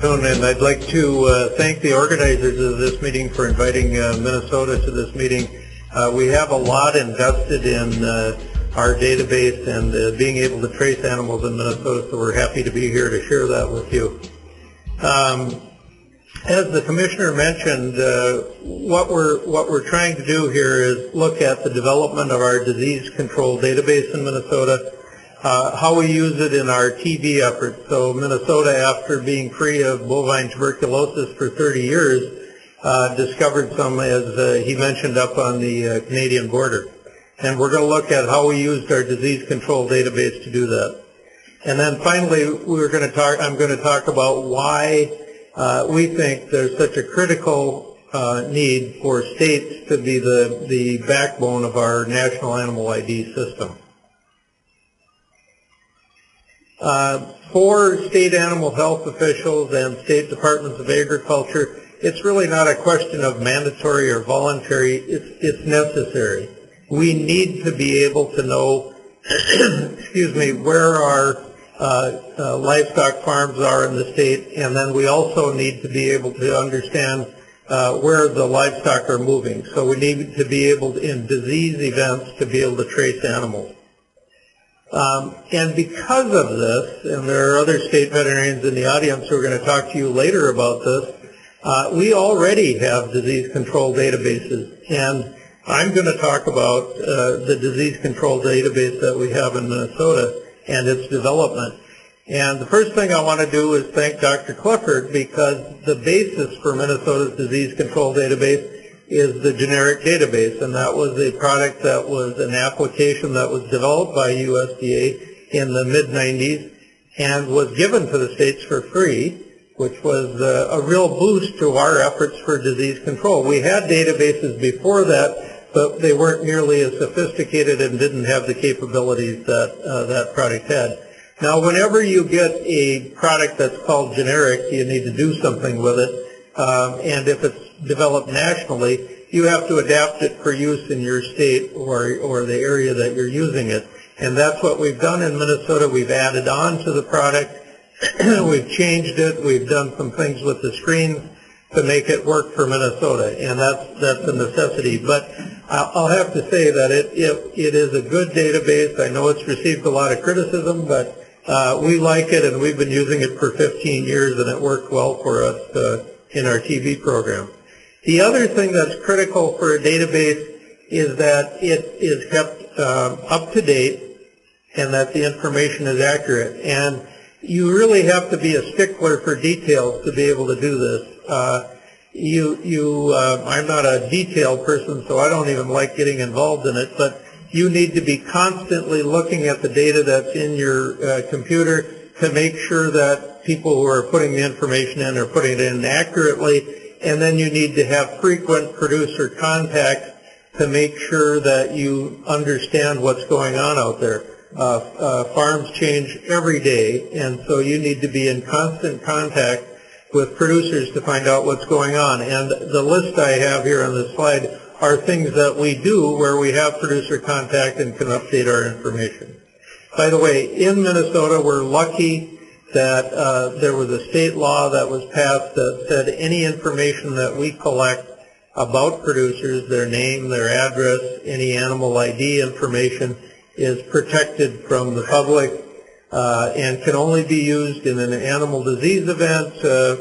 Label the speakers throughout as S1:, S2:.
S1: And I'd like to thank the organizers of this meeting for inviting Minnesota to this meeting. We have a lot invested in our database and being able to trace animals in Minnesota, so we're happy to be here to share that with you. As the Commissioner mentioned, what we're trying to do here is look at the development of our disease control database in Minnesota, how we use it in our TB efforts. So Minnesota, after being free of bovine tuberculosis for 30 years, discovered some, as he mentioned, up on the Canadian border. And we're going to look at how we used our disease control database to do that. And then finally, I'm going to talk about why we think there's such a critical need for states to be the backbone of our national animal ID system. For state animal health officials and state departments of agriculture, it's really not a question of mandatory or voluntary, it's necessary. We need to be able to know, excuse me, where our livestock farms are in the state, and then we also need to be able to understand where the livestock are moving. So we need to be able to, in disease events, to be able to trace animals. And because of this, and there are other state veterinarians in the audience who are going to talk to you later about this, we already have disease control databases, and I'm going to talk about the disease control database that we have in Minnesota and its development. And the first thing I want to do is thank Dr. Clifford, because the basis for Minnesota's disease control database is the generic database, and that was a product that was an application that was developed by USDA in the mid-90s and was given to the states for free, which was a real boost to our efforts for disease control. We had databases before that, but they weren't nearly as sophisticated and didn't have the capabilities that that product had. Now, whenever you get a product that's called generic, you need to do something with it, and if it's developed nationally, you have to adapt it for use in your state or the area that you're using it. And that's what we've done in Minnesota. We've added on to the product. We've changed it. We've done some things with the screens to make it work for Minnesota, and that's a necessity. But I'll have to say that it is a good database. I know it's received a lot of criticism, but we like it, and we've been using it for 15 years, and it worked well for us in our TV program. The other thing that's critical for a database is that it is kept up to date and that the information is accurate. And you really have to be a stickler for details to be able to do this. I'm not a detail person, so I don't even like getting involved in it, but you need to be constantly looking at the data that's in your computer to make sure that people who are putting the information in are putting it in accurately, and then you need to have frequent producer contact to make sure that you understand what's going on out there. Farms change every day, and so you need to be in constant contact with producers to find out what's going on. And the list I have here on this slide are things that we do where we have producer contact and can update our information. By the way, in Minnesota, we're lucky that there was a state law that was passed that said any information that we collect about producers, their name, their address, any animal ID information, is protected from the public and can only be used in an animal disease event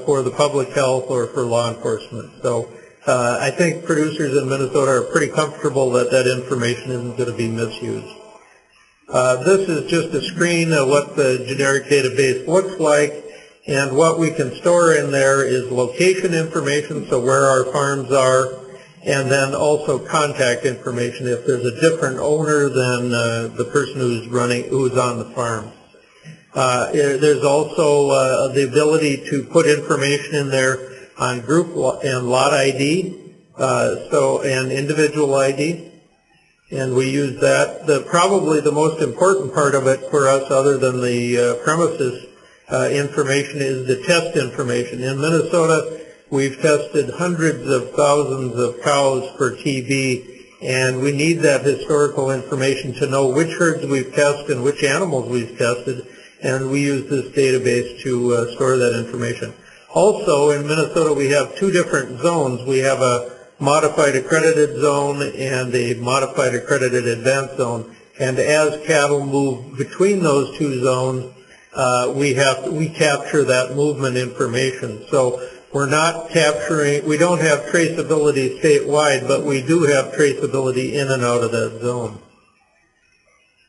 S1: for the public health or for law enforcement. So I think producers in Minnesota are pretty comfortable that that information isn't going to be misused. This is just a screen of what the generic database looks like, and what we can store in there is location information, so where our farms are, and then also contact information if there's a different owner than the person who's on the farm. There's also the ability to put information in there on group and lot ID, and individual ID, and we use that. Probably the most important part of it for us, other than the premises information, is the test information. In Minnesota, we've tested hundreds of thousands of cows for TB, and we need that historical information to know which herds we've tested and which animals we've tested, and we use this database to store that information. Also, in Minnesota, we have two different zones. We have a modified accredited zone and a modified accredited advanced zone. And as cattle move between those two zones, we capture that movement information. So we're not capturing, we don't have traceability statewide, but we do have traceability in and out of that zone.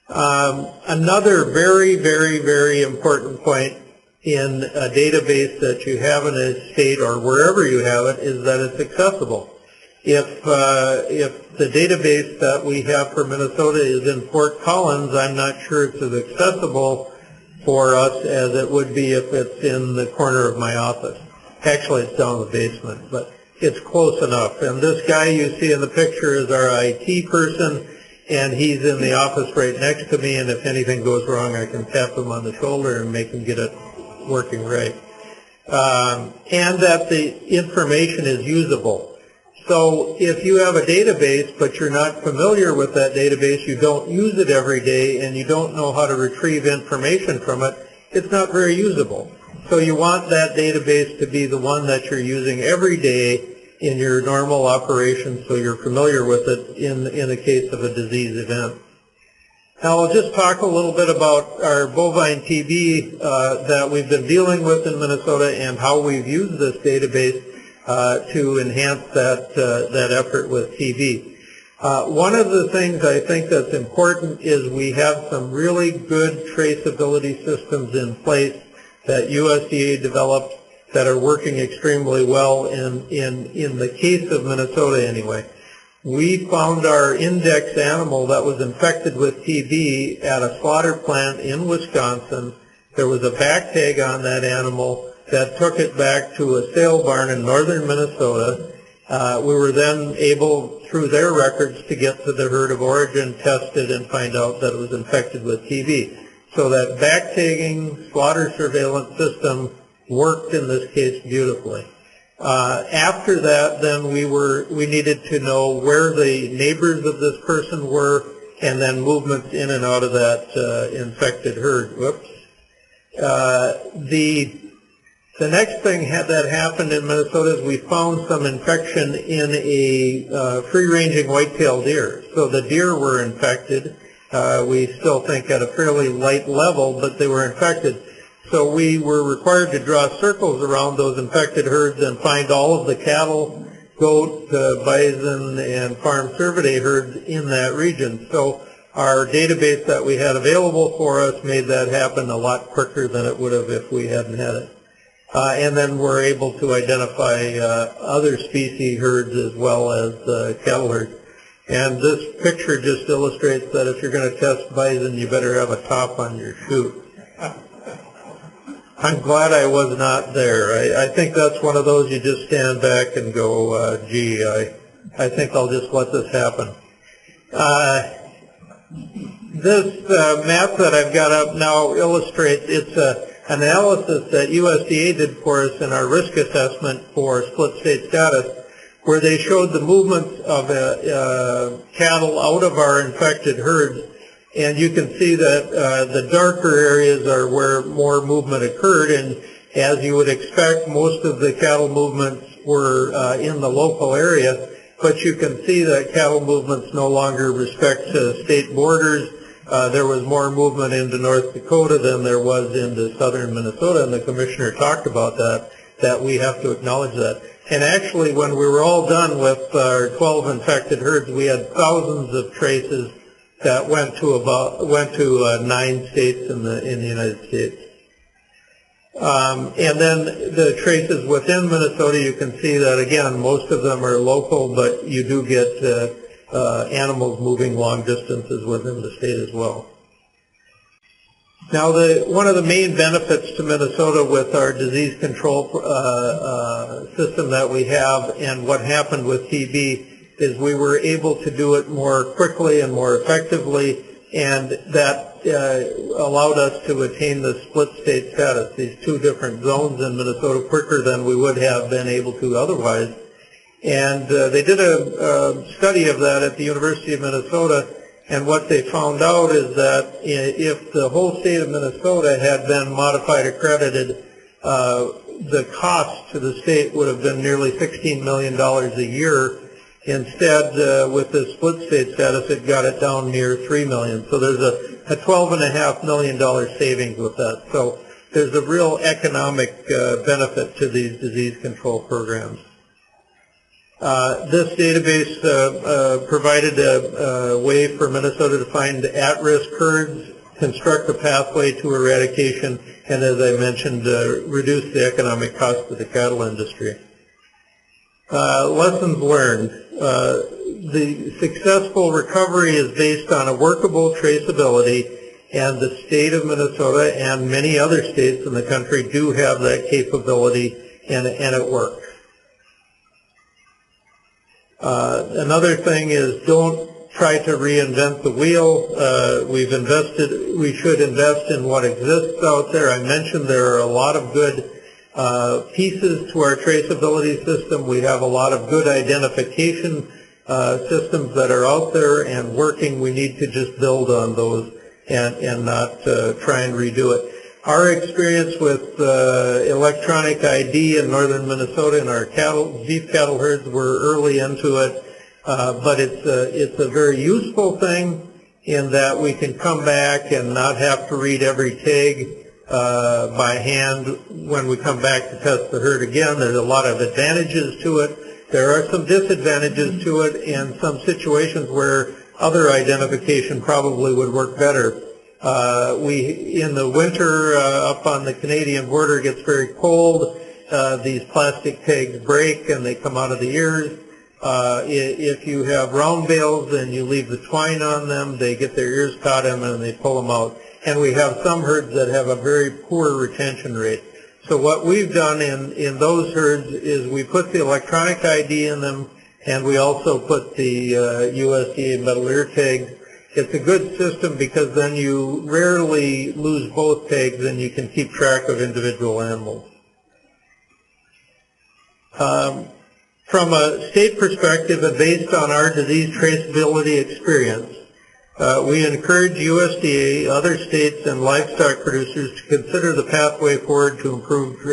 S1: Another very, very, very important point in a database that you have in a state or wherever you have it is that it's accessible. If the database that we have for Minnesota is in Fort Collins, I'm not sure it's as accessible for us as it would be if it's in the corner of my office. Actually, it's down in the basement, but it's close enough. And this guy you see in the picture is our IT person, and he's in the office right next to me, and if anything goes wrong, I can tap him on the shoulder and make him get it working right. And that the information is usable. So if you have a database, but you're not familiar with that database, you don't use it every day, and you don't know how to retrieve information from it, it's not very usable. So you want that database to be the one that you're using every day in your normal operation so you're familiar with it in the case of a disease event. Now I'll just talk a little bit about our bovine TB that we've been dealing with in Minnesota and how we've used this database to enhance that effort with TB. One of the things I think that's important is we have some really good traceability systems in place that USDA developed that are working extremely well in the case of Minnesota anyway. We found our index animal that was infected with TB at a slaughter plant in Wisconsin. There was a back tag on that animal that took it back to a sale barn in northern Minnesota. We were then able, through their records, to get to the herd of origin, test it, and find out that it was infected with TB. So that back tagging slaughter surveillance system worked in this case beautifully. After that, then we needed to know where the neighbors of this person were, and then movements in and out of that infected herd. Whoops. The next thing that happened in Minnesota is we found some infection in a free-ranging white-tailed deer. So the deer were infected. We still think at a fairly light level, but they were infected. So we were required to draw circles around those infected herds and find all of the cattle, goat, bison, and farm cervidae herds in that region. So our database that we had available for us made that happen a lot quicker than it would have if we hadn't had it. And then we're able to identify other species herds as well as cattle herds. And this picture just illustrates that if you're going to test bison, you better have a top on your chute. I'm glad I was not there. I think that's one of those you just stand back and go, gee, I think I'll just let this happen. This map that I've got up now illustrates, it's an analysis that USDA did for us in our risk assessment for split state status, where they showed the movements of cattle out of our infected herds. And you can see that the darker areas are where more movement occurred, and as you would expect, most of the cattle movements were in the local area, but you can see that cattle movements no longer respect state borders. There was more movement into North Dakota than there was into southern Minnesota, and the commissioner talked about that we have to acknowledge that. And actually, when we were all done with our 12 infected herds, we had thousands of traces that went to 9 states in the United States. And then the traces within Minnesota, you can see that again, most of them are local, but you do get animals moving long distances within the state as well. Now, one of the main benefits to Minnesota with our disease control system that we have and what happened with TB is we were able to do it more quickly and more effectively, and that allowed us to attain the split state status, these two different zones in Minnesota, quicker than we would have been able to otherwise. And they did a study of that at the University of Minnesota, and what they found out is that if the whole state of Minnesota had been modified accredited the cost to the state would have been nearly $16 million a year. Instead, with the split state status, it got it down near $3 million. So there's a $12.5 million savings with that. So there's a real economic benefit to these disease control programs. This database provided a way for Minnesota to find at-risk herds, construct a pathway to eradication, and as I mentioned, reduce the economic cost of the cattle industry. Lessons learned. The successful recovery is based on a workable traceability, and the state of Minnesota and many other states in the country do have that capability, and it works. Another thing is don't try to reinvent the wheel. We should invest in what exists out there. I mentioned there are a lot of good pieces to our traceability system. We have a lot of good identification systems that are out there and working. We need to just build on those and not try and redo it. Our experience with electronic ID in northern Minnesota and our beef cattle herds, we're early into it, but it's a very useful thing in that we can come back and not have to read every tag by hand when we come back to test the herd again. There's a lot of advantages to it. There are some disadvantages to it and some situations where other identification probably would work better. In the winter up on the Canadian border, it gets very cold. These plastic tags break and they come out of the ears. If you have round bales and you leave the twine on them, they get their ears caught in and they pull them out. And we have some herds that have a very poor retention rate. So what we've done in those herds is we put the electronic ID in them, and we also put the USDA metal ear tags. It's a good system because then you rarely lose both tags and you can keep track of individual animals. From a state perspective and based on our disease traceability experience, we encourage USDA, other states, and livestock producers to consider the pathway forward to improve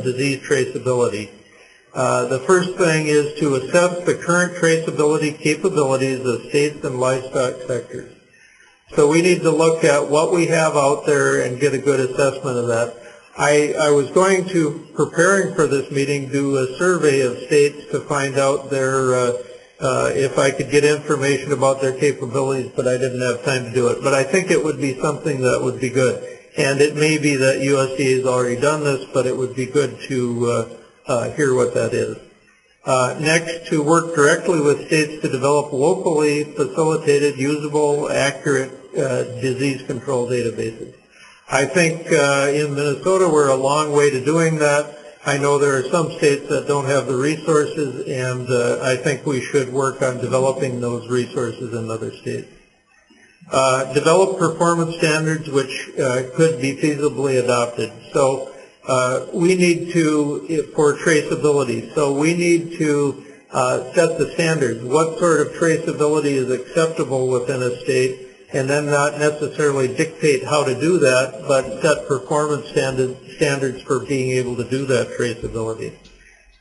S1: disease traceability. The first thing is to assess the current traceability capabilities of states and livestock sectors. So we need to look at what we have out there and get a good assessment of that. I was going to, preparing for this meeting, do a survey of states to find out their if I could get information about their capabilities, but I didn't have time to do it. But I think it would be something that would be good. And it may be that USDA has already done this, but it would be good to hear what that is. Next, to work directly with states to develop locally facilitated, usable, accurate disease control databases. I think in Minnesota we're a long way to doing that. I know there are some states that don't have the resources, and I think we should work on developing those resources in other states. Develop performance standards which could be feasibly adopted. So we need to, for traceability, so we need to set the standards. What sort of traceability is acceptable within a state, and then not necessarily dictate how to do that, but set performance standards for being able to do that traceability.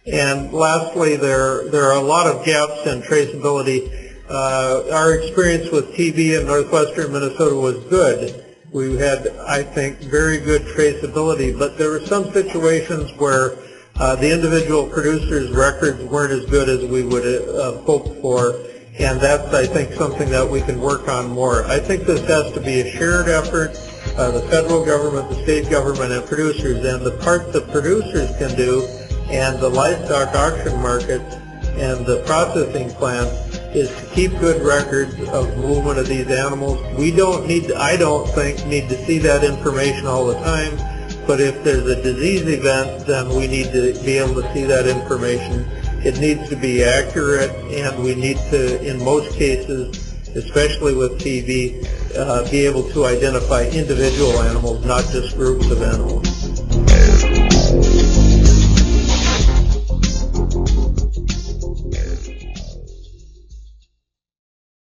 S1: And lastly, there are a lot of gaps in traceability. Our experience with TB in northwestern Minnesota was good. We had, I think, very good traceability, but there were some situations where the individual producers' records weren't as good as we would have hoped for, and that's, I think, something that we can work on more. I think this has to be a shared effort, the federal government, the state government, and producers, and the part the producers can do, and the livestock auction markets and the processing plants, is to keep good records of movement of these animals. We don't need, I don't think, need to see that information all the time, but if there's a disease event, then we need to be able to see that information. It needs to be accurate, and we need to, in most cases, especially with TB, be able to identify individual animals, not just groups of animals.